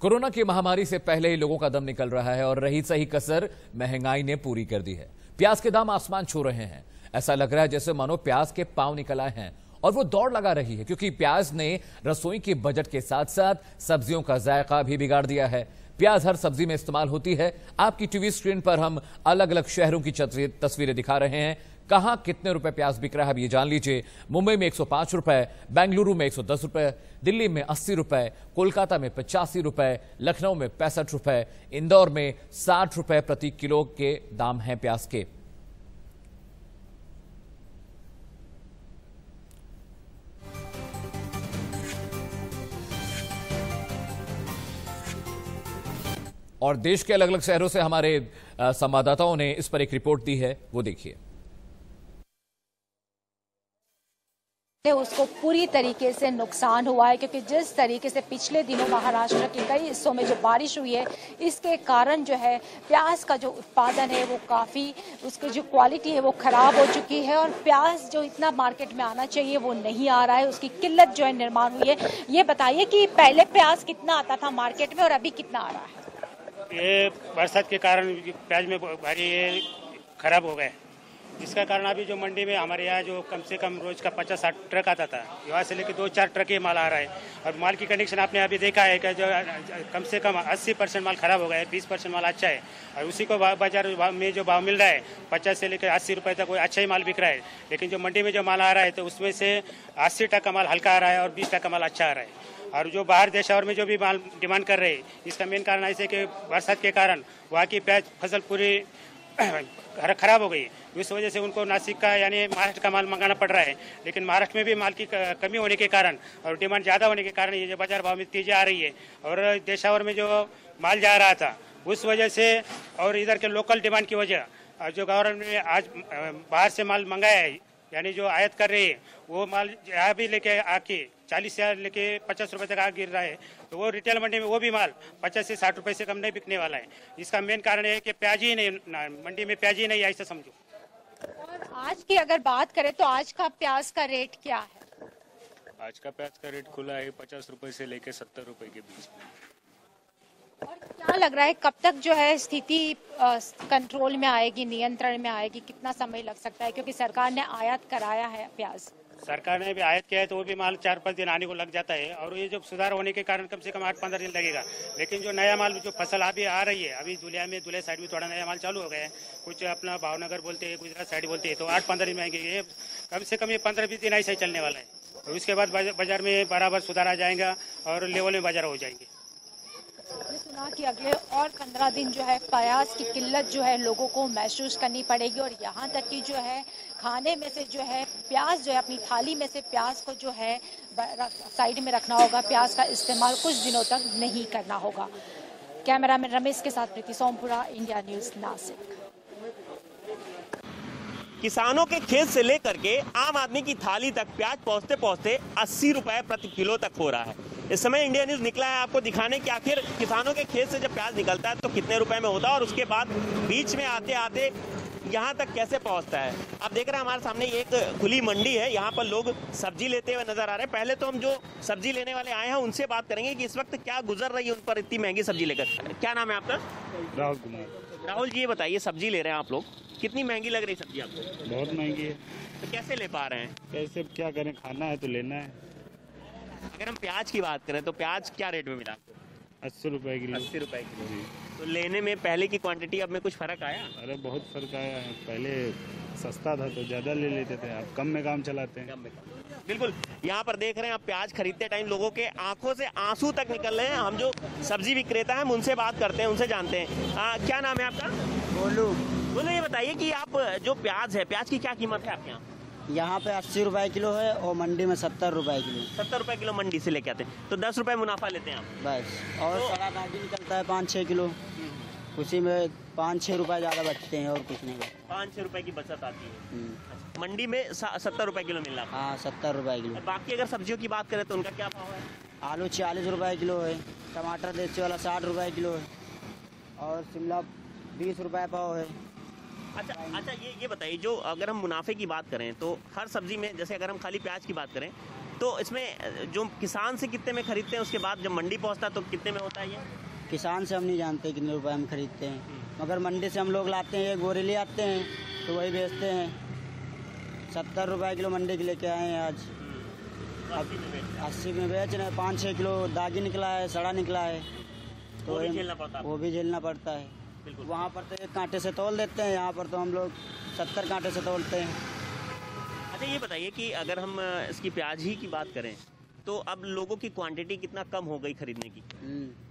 Corona की महामारी से पहले ही लोगों का दम निकल रहा है और रही सही कसर महंगाई ने पूरी कर दी है। प्याज के दाम आसमान छू रहे हैं। ऐसा लग रहा है जैसे मानो प्याज के पांव निकल आए हैं और वो दौड़ लगा रही है, क्योंकि प्याज ने रसोई के बजट के साथ साथ सब्जियों का जायका भी बिगाड़ दिया है। प्याज हर सब्जी में इस्तेमाल होती है। आपकी टीवी स्क्रीन पर हम अलग अलग शहरों की तस्वीरें दिखा रहे हैं। कहां कितने रुपए प्याज बिक रहा है, अब ये जान लीजिए। मुंबई में 105 रुपए, बेंगलुरु में 110 रुपए, दिल्ली में 80 रुपए, कोलकाता में 85 रुपए, लखनऊ में 65 रुपए, इंदौर में 60 रुपए प्रति किलो के दाम हैं प्याज के। और देश के अलग अलग शहरों से हमारे संवाददाताओं ने इस पर एक रिपोर्ट दी है, वो देखिए। उसको पूरी तरीके से नुकसान हुआ है, क्योंकि जिस तरीके से पिछले दिनों महाराष्ट्र के कई हिस्सों में जो बारिश हुई है, इसके कारण जो है प्याज का जो उत्पादन है वो काफ़ी, उसकी जो क्वालिटी है वो ख़राब हो चुकी है और प्याज जो इतना मार्केट में आना चाहिए वो नहीं आ रहा है। उसकी किल्लत जो है निर्माण हुई है। ये बताइए कि पहले प्याज कितना आता था मार्केट में और अभी कितना आ रहा है? ये बरसात के कारण प्याज में भारी खराब हो गए। इसका कारण अभी जो मंडी में हमारे यहाँ जो कम से कम रोज का 50-60 ट्रक आता था, यहाँ से लेकर 2-4 ट्रक ही माल आ रहा है। और माल की कंडीशन आपने अभी देखा है कि जो कम से कम 80% माल खराब हो गया है, 20% माल अच्छा है। और उसी को बाजार में जो भाव मिल रहा है 50 से लेकर 80 रुपये तक, कोई अच्छा ही माल बिक रहा है। लेकिन जो मंडी में जो माल आ रहा है तो उसमें से 80% माल हल्का आ रहा है और 20% माल अच्छा आ रहा है। और जो बाहर देश और में जो भी माल डिमांड कर रहे हैं, इसका मेन कारण ऐसे कि बरसात के कारण वहाँ की प्याज फसल पूरी खराब हो गई। इस वजह से उनको नासिक का यानी महाराष्ट्र का माल मंगाना पड़ रहा है। लेकिन महाराष्ट्र में भी माल की कमी होने के कारण और डिमांड ज़्यादा होने के कारण ये जो बाजार भाव में तेजी आ रही है और देशावर में जो माल जा रहा था उस वजह से और इधर के लोकल डिमांड की वजह जो गवर्नमेंट ने आज बाहर से माल मंगाया है, यानी जो आयात कर रहे हैं वो माल यहाँ भी लेके आके 40 से लेके 50 रुपए तक आ गिर रहा है। तो वो रिटेल मंडी में वो भी माल 50 से 60 रुपए से कम नहीं बिकने वाला है। इसका मेन कारण है कि प्याज ही नहीं, मंडी में प्याज ही नहीं, ऐसा समझो। और आज की अगर बात करें तो आज का प्याज का रेट क्या है? आज का प्याज का रेट खुला है 50 रुपए से लेके 70 रुपए के बीच में। और क्या लग रहा है कब तक जो है स्थिति कंट्रोल में आएगी, नियंत्रण में आएगी? कितना समय लग सकता है, क्योंकि सरकार ने आयात कराया है प्याज? सरकार ने भी आयात किया है तो वो भी माल 4-5 दिन आने को लग जाता है और ये जो सुधार होने के कारण कम से कम 8-15 दिन लगेगा। लेकिन जो नया माल जो फसल अभी आ रही है, अभी धुलिया साइड में थोड़ा नया माल चालू हो गया है, कुछ अपना भावनगर बोलते हैं, गुजरात साइड बोलते हैं, तो 8-15 दिन में आएंगे। ये कम से कम ये 15-20 दिन ऐसा ही चलने वाला है और उसके बाद बाजार में बराबर सुधार आ जाएगा और लेवल में बाजार हो जाएंगे। सुना कि अगले और 15 दिन जो है प्याज की किल्लत जो है लोगों को महसूस करनी पड़ेगी और यहाँ तक कि जो है खाने में से जो है प्याज जो है अपनी थाली में से प्याज को जो है साइड में रखना होगा। प्याज का इस्तेमाल कुछ दिनों तक नहीं करना होगा। कैमरामैन रमेश के साथ प्रीति सोमपुरा, इंडिया न्यूज, नासिक। किसानों के खेत से लेकर के आम आदमी की थाली तक प्याज पहुंचते पहुंचते 80 रुपए प्रति किलो तक हो रहा है। इस समय इंडिया न्यूज निकला है आपको दिखाने कि आखिर किसानों के खेत से जब प्याज निकलता है तो कितने रुपए में होता है और उसके बाद बीच में आते आते यहाँ तक कैसे पहुँचता है। आप देख रहे हैं हमारे सामने एक खुली मंडी है, यहाँ पर लोग सब्जी लेते हुए नजर आ रहे हैं। पहले तो हम जो सब्जी लेने वाले आए हैं उनसे बात करेंगे कि इस वक्त क्या गुजर रही है उन पर इतनी महंगी सब्जी लेकर। क्या नाम है आपका? राहुल कुमार। राहुल जी, ये बताइए सब्जी ले रहे हैं आप लोग, कितनी महंगी लग रही सब्जी आपको? बहुत महंगी है। तो कैसे ले पा रहे हैं? कैसे क्या करें, खाना है तो लेना है। अगर हम प्याज की बात करें तो प्याज क्या रेट में मिला? 80 रुपए किलो। 80 रुपए किलो। तो लेने में पहले की क्वांटिटी अब में कुछ फर्क आया? अरे बहुत फर्क आया है। पहले सस्ता था तो ज्यादा ले लेते थे, अब कम में काम चलाते हैं। बिल्कुल, यहाँ पर देख रहे हैं आप प्याज खरीदते टाइम लोगों के आंखों से आंसू तक निकल रहे हैं। हम जो सब्जी विक्रेता है उनसे बात करते हैं, उनसे जानते हैं। क्या नाम है आपका? बोलू। बोलो, ये बताइए कि आप जो प्याज है, प्याज की क्या कीमत है आपके यहाँ? यहाँ पे 80 रुपए किलो है और मंडी में 70 रुपए किलो। 70 रुपए किलो मंडी से लेके आते हैं तो 10 रुपए मुनाफा लेते हैं आप बस। और सड़ा काटी निकलता है 5-6 किलो, उसी में 5-6 रुपए ज़्यादा बचते हैं और कुछ नहीं बचता। 5-6 रुपए की बचत आती है। मंडी में 70 रुपए किलो मिल रहा है? हाँ, 70 रुपए किलो। बाकी अगर सब्जियों की बात करें तो उनका क्या भाव है? आलू 40 रुपए किलो है, टमाटर देसी वाला 60 रुपए किलो है और शिमला 20 रुपए पाव है। अच्छा, ये बताइए, जो अगर हम मुनाफे की बात करें तो हर सब्जी में, जैसे अगर हम खाली प्याज की बात करें तो इसमें जो किसान से कितने में खरीदते हैं, उसके बाद जब मंडी पहुंचता है तो कितने में होता है ये? किसान से हम नहीं जानते कितने रुपए हम खरीदते हैं, मगर मंडी से हम लोग लाते हैं, एक बोरी ले आते हैं तो वही बेचते हैं। 70 रुपए किलो मंडी के लेके आए हैं आज। अब 80 में बेच रहे हैं। 5-6 किलो दागी निकला है, सड़ा निकला है, तो वो भी झेलना पड़ता है। वो भी झेलना पड़ता है। वहाँ पर तो 1 कांटे से तोल देते हैं, यहाँ पर तो हम लोग 70 कांटे से तोलते हैं। अच्छा ये बताइए कि अगर हम इसकी प्याज ही की बात करें तो अब लोगों की क्वांटिटी कितना कम हो गई खरीदने की?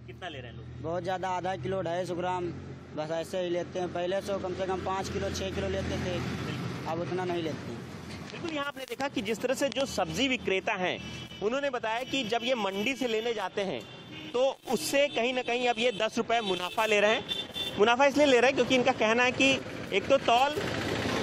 कितना ले रहे हैं लोग? बहुत ज़्यादा, आधा किलो 250 ग्राम बस ऐसे ही लेते हैं। पहले से कम 5 किलो 6 किलो लेते थे, अब उतना नहीं लेते। बिल्कुल, यहाँ आपने देखा कि जिस तरह से जो सब्जी विक्रेता हैं उन्होंने बताया कि जब ये मंडी से लेने जाते हैं तो उससे कहीं ना कहीं अब ये 10 रुपये मुनाफा ले रहे हैं। मुनाफा इसलिए ले रहे हैं क्योंकि इनका कहना है कि एक तो तौल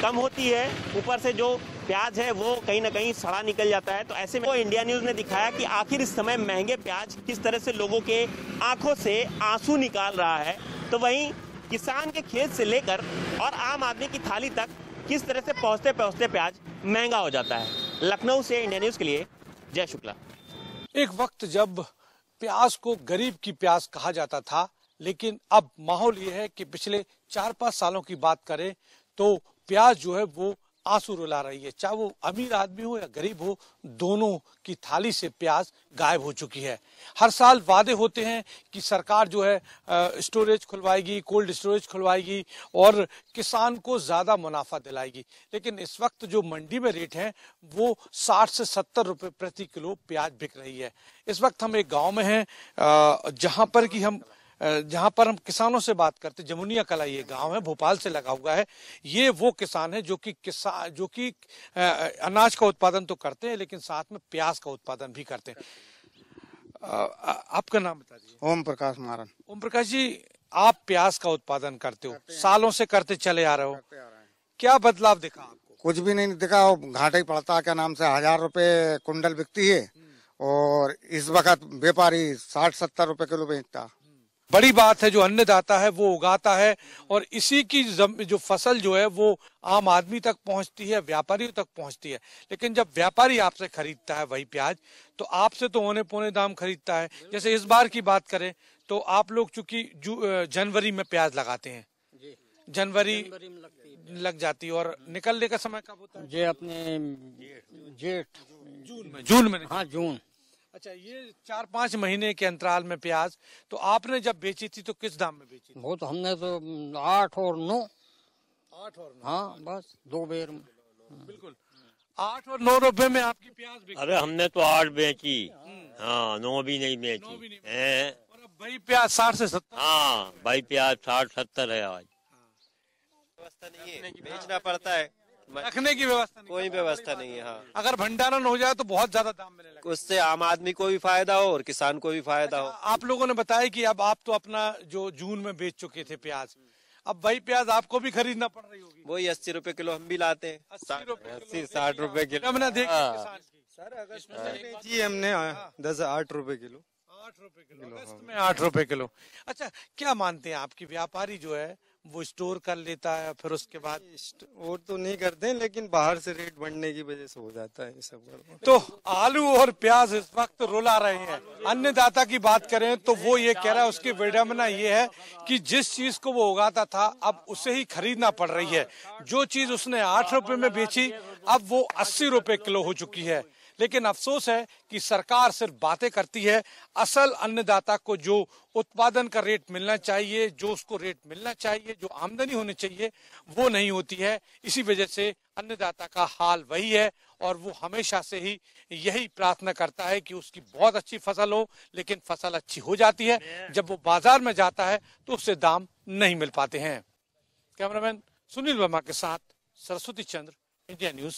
कम होती है, ऊपर से जो प्याज है वो कहीं ना कहीं सड़ा निकल जाता है। तो ऐसे में इंडिया न्यूज़ ने दिखाया कि आखिर इस समय महंगे प्याज किस तरह से लोगों के आंखों से आंसू निकाल रहा है, तो वहीं किसान के खेत से लेकर और आम आदमी की थाली तक किस तरह से पहुंचते पहुंचते प्याज महंगा हो जाता है। लखनऊ से इंडिया न्यूज़ के लिए जय शुक्ला। एक वक्त जब प्याज को गरीब की प्याज कहा जाता था, लेकिन अब माहौल ये है कि पिछले 4-5 सालों की बात करें तो प्याज जो है वो आंसू रुला रही है। चाहे वो अमीर आदमी हो या गरीब हो, दोनों की थाली से प्याज गायब हो चुकी है। हर साल वादे होते हैं कि सरकार जो है स्टोरेज खुलवाएगी, कोल्ड स्टोरेज खुलवाएगी और किसान को ज्यादा मुनाफा दिलाएगी, लेकिन इस वक्त जो मंडी में रेट है वो 60 से 70 रुपए प्रति किलो प्याज बिक रही है। इस वक्त हम एक गाँव में हैं जहां पर हम किसानों से बात करते। जमुनिया कला ये गांव है, भोपाल से लगा हुआ है। ये वो किसान है जो कि अनाज का उत्पादन तो करते हैं लेकिन साथ में प्याज का उत्पादन भी करते हैं। आपका नाम बता दीजिए। ओम प्रकाश मारन। ओम प्रकाश जी, आप प्याज का उत्पादन करते हो, सालों से करते चले आ रहे हो, क्या बदलाव दिखा आपको? कुछ भी नहीं दिखा, घाटा ही पड़ता। क्या नाम से 1000 रुपए कुंडल बिकती है और इस वक्त व्यापारी 60-70 रुपए किलो बेचता। बड़ी बात है, जो अन्नदाता है वो उगाता है और इसी की जो फसल जो है वो आम आदमी तक पहुंचती है, व्यापारियों तक पहुंचती है। लेकिन जब व्यापारी आपसे खरीदता है वही प्याज, तो आपसे तो औने पौने दाम खरीदता है। जैसे इस बार की बात करें तो आप लोग चूंकि जनवरी में प्याज लगाते हैं, जनवरी लग जाती है और निकलने का समय कब होता है? ये अपने जेठ जून में। हाँ, जून। अच्छा, ये 4-5 महीने के अंतराल में प्याज, तो आपने जब बेची थी तो किस दाम में बेची थी? वो तो हमने तो 8 और 9। 8 और 9। हाँ, बस 2 बेर में। बिल्कुल 8 और 9 रुपए में आपकी प्याज बिकी। अरे हमने तो 8 बेची, हाँ 9 भी नहीं बेची। और अब भाई प्याज 60 से 70। हाँ भाई प्याज 60-70 है आज। व्यवस्था नहीं है, बेचना पड़ता है, रखने की व्यवस्था नहीं, कोई व्यवस्था नहीं है। हाँ, अगर भंडारण हो जाए तो बहुत ज्यादा दाम मिलने लगे, उससे आम आदमी को भी फायदा हो और किसान को भी फायदा हो। आप लोगों ने बताया कि अब आप तो अपना जो जून में बेच चुके थे प्याज, अब वही प्याज आपको भी खरीदना पड़ रही होगी। वही 80 रुपए किलो हम भी लाते हैं। 80-60 रुपए किलो हमने देखा सर, अगस्त में बेची हमने 8 रुपए किलो। 8 रुपए किलो, अगस्त में 8 रुपए किलो। अच्छा, क्या मानते हैं आपकी व्यापारी जो है वो स्टोर कर लेता है फिर उसके बाद? और तो नहीं करते हैं, लेकिन बाहर से रेट बढ़ने की वजह से हो जाता है ये सब। तो आलू और प्याज इस वक्त रुला रहे हैं। अन्नदाता की बात करें तो वो ये कह रहा है, उसकी विडंबना ये है कि जिस चीज को वो उगाता था अब उसे ही खरीदना पड़ रही है। जो चीज उसने 8 रुपए में बेची अब वो 80 रुपए किलो हो चुकी है। लेकिन अफसोस है कि सरकार सिर्फ बातें करती है, असल अन्नदाता को जो उत्पादन का रेट मिलना चाहिए, जो उसको रेट मिलना चाहिए, जो आमदनी होनी चाहिए, वो नहीं होती है। इसी वजह से अन्नदाता का हाल वही है और वो हमेशा से ही यही प्रार्थना करता है कि उसकी बहुत अच्छी फसल हो, लेकिन फसल अच्छी हो जाती है, जब वो बाजार में जाता है तो उससे दाम नहीं मिल पाते हैं। कैमरामैन सुनील वर्मा के साथ सरस्वती चंद्र, इंडिया न्यूज।